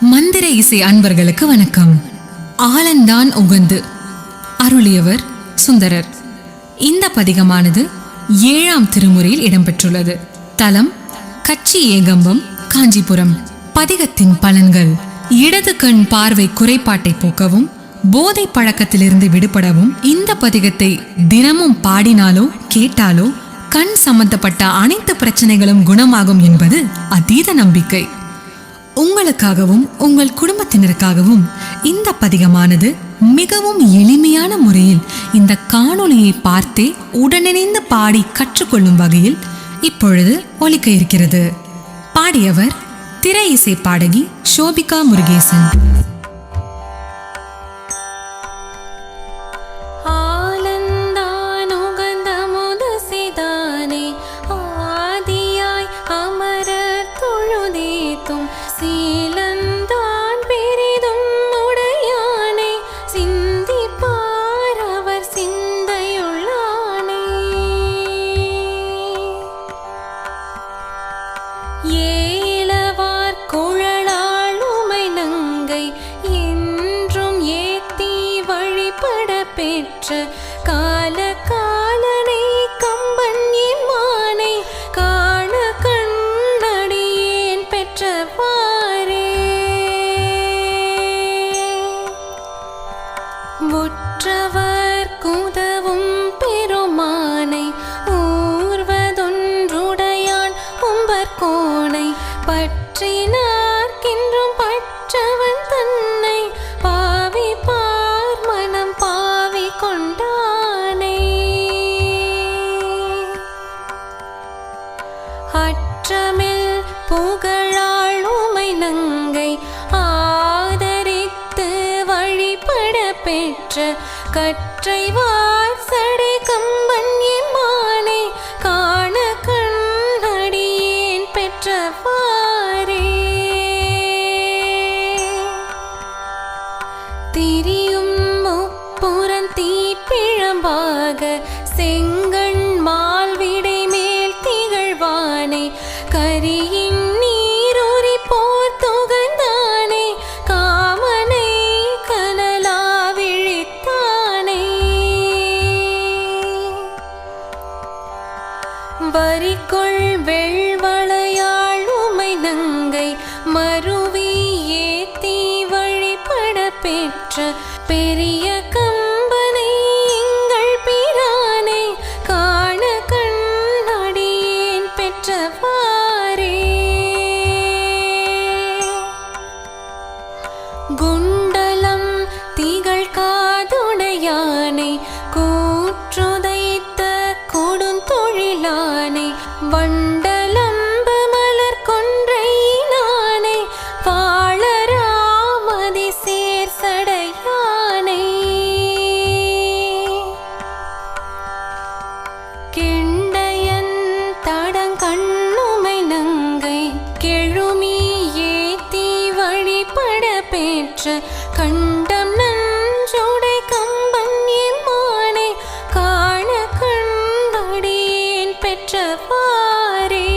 மந்திர இசை அன்பர்களுக்கு வணக்கம். ஆலந்தான் உகந்து அருளியவர் சுந்தரர். இந்த பதிகமானது 7ஆம் திருமுறையில் இடம்பெற்றுள்ளது. தலம் கச்சி ஏகம்பம், காஞ்சிபுரம். பதிகத்தின் பலன்கள்: இடது கண் பார்வை குறைபாட்டை போக்கவும், போதை பழக்கத்திலிருந்து விடுபடவும் இந்த பதிகத்தை தினமும் பாடினாலோ கேட்டாலோ கண் சம்பந்தப்பட்ட அனைத்து பிரச்சனைகளும் குணமாகும் என்பது அதீத நம்பிக்கை. உங்களுக்காகவும் உங்கள் குடும்பத்தினருக்காகவும் இந்த பதிகமானது மிகவும் எளிமையான முறையில் இந்த காணொளியை பார்த்தே உடனிணைந்து பாடி கற்றுக்கொள்ளும் வகையில் இப்பொழுது ஒலிக்க இருக்கிறது. பாடியவர் திரை இசை பாடகி ஷோபிகா முருகேசன். பெற்ற கால காலனை கம்பன் எம்மானை காண கண்ணடியேன் பெற்றவாறே. உற்றவர் குதவும் பெருமானை ஊர்வதொன்றுடையான் உம்பர்கோனை பற்றினார்க்கென்றும் பற்றவன் தன்னை பாவி பார் மனம் பாவி கொண்டானே. அற்றமில் புகழாள் உமை நங்கை ஆதரித்து வழிபட பெற்ற கற்றைவார் சடை கம்பன் எம்மானை காண கண்ணடியேன் பெற்றவாறே. திரியும் முப்புறம் தீப்பிழம்பாக செங்கண் மால்விடை மேல் திகழ்வானை கரியின் நீரூறி போர் தொகந்தானே காமனை கனலா விழித்தானே. வரிக்குள் வெள்வளையாள் உமை நங்கை மருவி ஏத்தி வழிபட பெற்ற பெரிய கம்பனை எங்கள் பிரானை காண கண்ணடியேன் பெற்றவாறே. குண்டலம் திகழ் காதுடையானை கூற்றுதைத்த கொடுந்தொழிலானை வண்டலம்பு மலர் கொன்றையினானை வாழராமதி சேர் சடையானை கிண்டையன் தடங்கண்ணுமை நங்கை கெழுமி ஏத்தி வழிபட பெற்ற கண்டம் நஞ்சோடை கம்பன் எம்மானை காண கண்ணடியேன் பெற்றவாறே.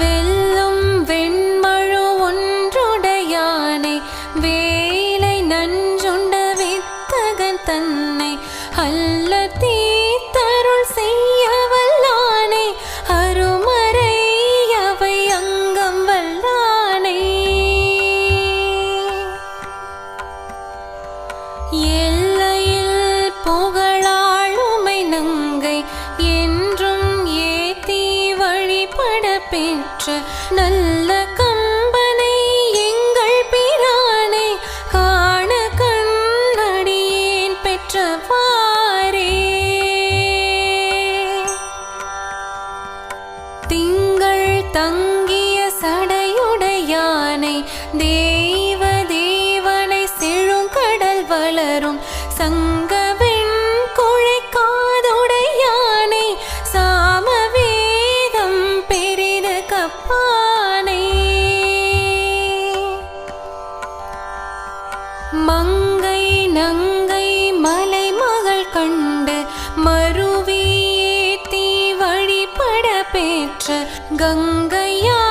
வெல்லும் வெண்மழு ஒன்றுடையானை வேலை நஞ்சுண்ட வித்தகன் தன்னை அல்ல தீத்தருள் செய்ய வல்லானை அருமறை அவை அங்கம் வல்லானை. எல்லையில் புகழாள் உமை நங்கை என்றும் ஏத்தி வழிபட பெற்ற நல்ல கம்பனை எங்கள் பிரானை காண கண்ணடியேன் பெற்றவாறே. திங்கள் தங்கிய சடையுடையானை தேவ தேவனை செழுங்கடல் வளரும் சங்கவெண் குழை காதுடையானை சாமவேதம் பெரிது கப்பானை மங்கை நங்கை மலை மகள் கண்டு மருவி ஏத்தி வழிபட பெற்ற கங்கையா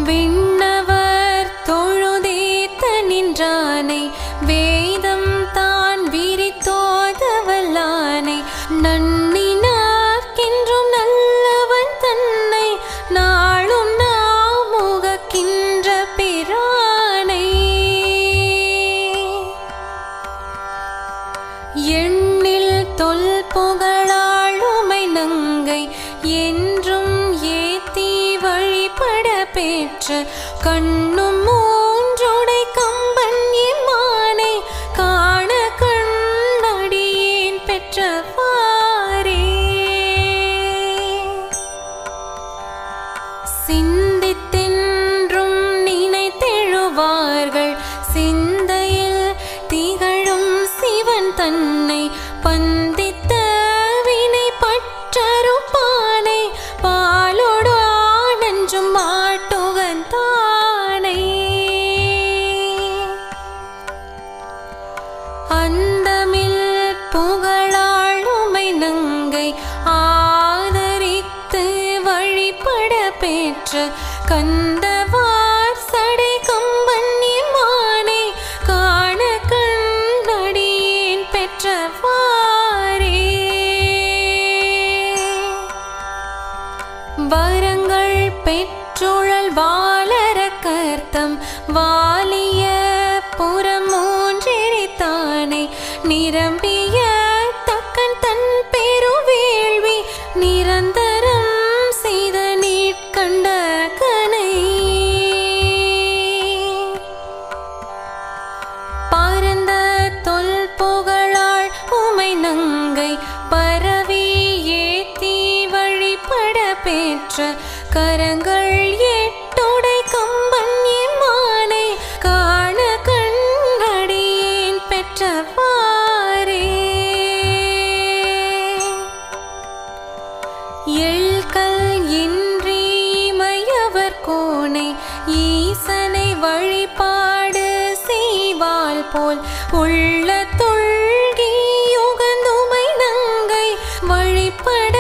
விண்ணவர் தொழுதேத்த நின்றானை வேதம் தான் விரித்தோதவல்லானை நன்னினார்க்கென்றும் நல்லவன் தன்னை நாளும் நாமுகக்கின்ற பிரானை எண்ணில் தொல் புகழாளுமை நங்கை என்றும் ஏத்தி வழிபட பெற்ற கண்ணும் மூன்றோடை கம்பன் எம்மானை காண கண்ணடியேன் பெற்றவாரே சிந்தித்தென்றும் நினைத்தெழுவார்கள் சிந்தையில் திகழும் சிவன் தன்னை பந்தித்த வினை பற்றறுப்பானை பாலோடு ஆனஞ்சும் மாட்டுகன் தானே அந்தமில் புகழாளுமை நங்கை ஆதரித்து வழிபட பெற்ற கந்தவார் சடை கம்பன் எம்மானை காண கண்ணடியேன் பெற்றவாரே வரங்கள் பெற்றுழல் வாளர கர்த்தம் வாலிய புறம் மூன்றெரித்தானை நிரம்பிய தக்கன் தன் பெருவேள்வி நிரந்தரம் செய்த நீட்கண்ட கனை பரந்த தொல் புகழாள் உமை நங்கை பரவி ஏத்தி வழிபட பெற்ற கரங்கள் எட்டோடை கம்பன் எம்மானை காண கண்ணடியேன் பெற்றவாரே எழ்கல் இன்றி மையவர் கோனை ஈசனை வழிபாடு செய்வாள் போல் உள்ள தொல்கி யுகந்துமை நங்கை வழிபட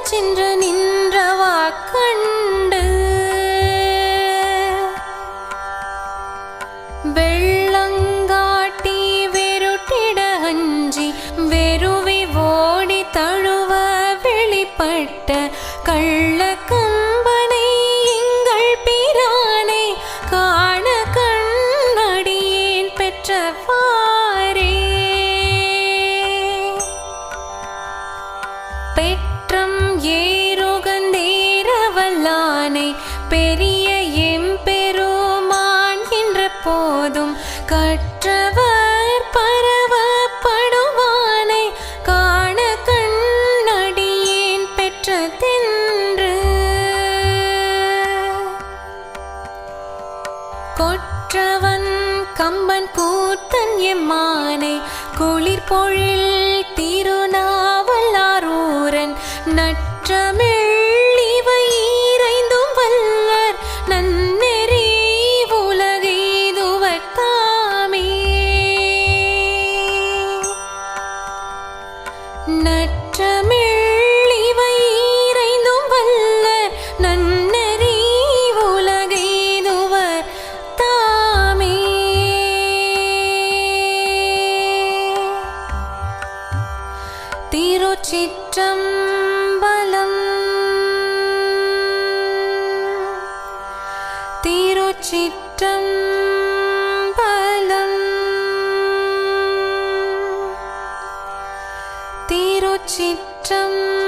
சென்ற நின்றவா கண்டு வெள்ளங்காட்டி வெருட்டிட அஞ்சி வெறுவி ஓடி தழுவ வெளிப்பட்ட கள்ள கம்பனை எங்கள் பிரானை காண கண்ணடியேன் பெற்றவாரே பெற்றம் ஏறுகந்தேரவல்லானை பெரிய எம்பெருமான் என்ற போதும் கற்றவர் பரவப்படுவானை காண கண்ணடியேன் பெற்றதென்று கொற்றவன் கம்பன் கூத்தன் எம்மானை குளிர் பொழில் திருநாவலாரூரன் நற்றமிழ் இவை ஈரைந்தும் வல்லர் நன்னெறி உலகெய்துவர் தாமே நற்றமிழ் இவை ஈரைந்தும் வல்லர் நன்னெறி உலகெய்துவர் தாமே திருச்சிற்றம்பலம் திருச்சிற்றம்பலம் திருச்சிற்றம்பலம்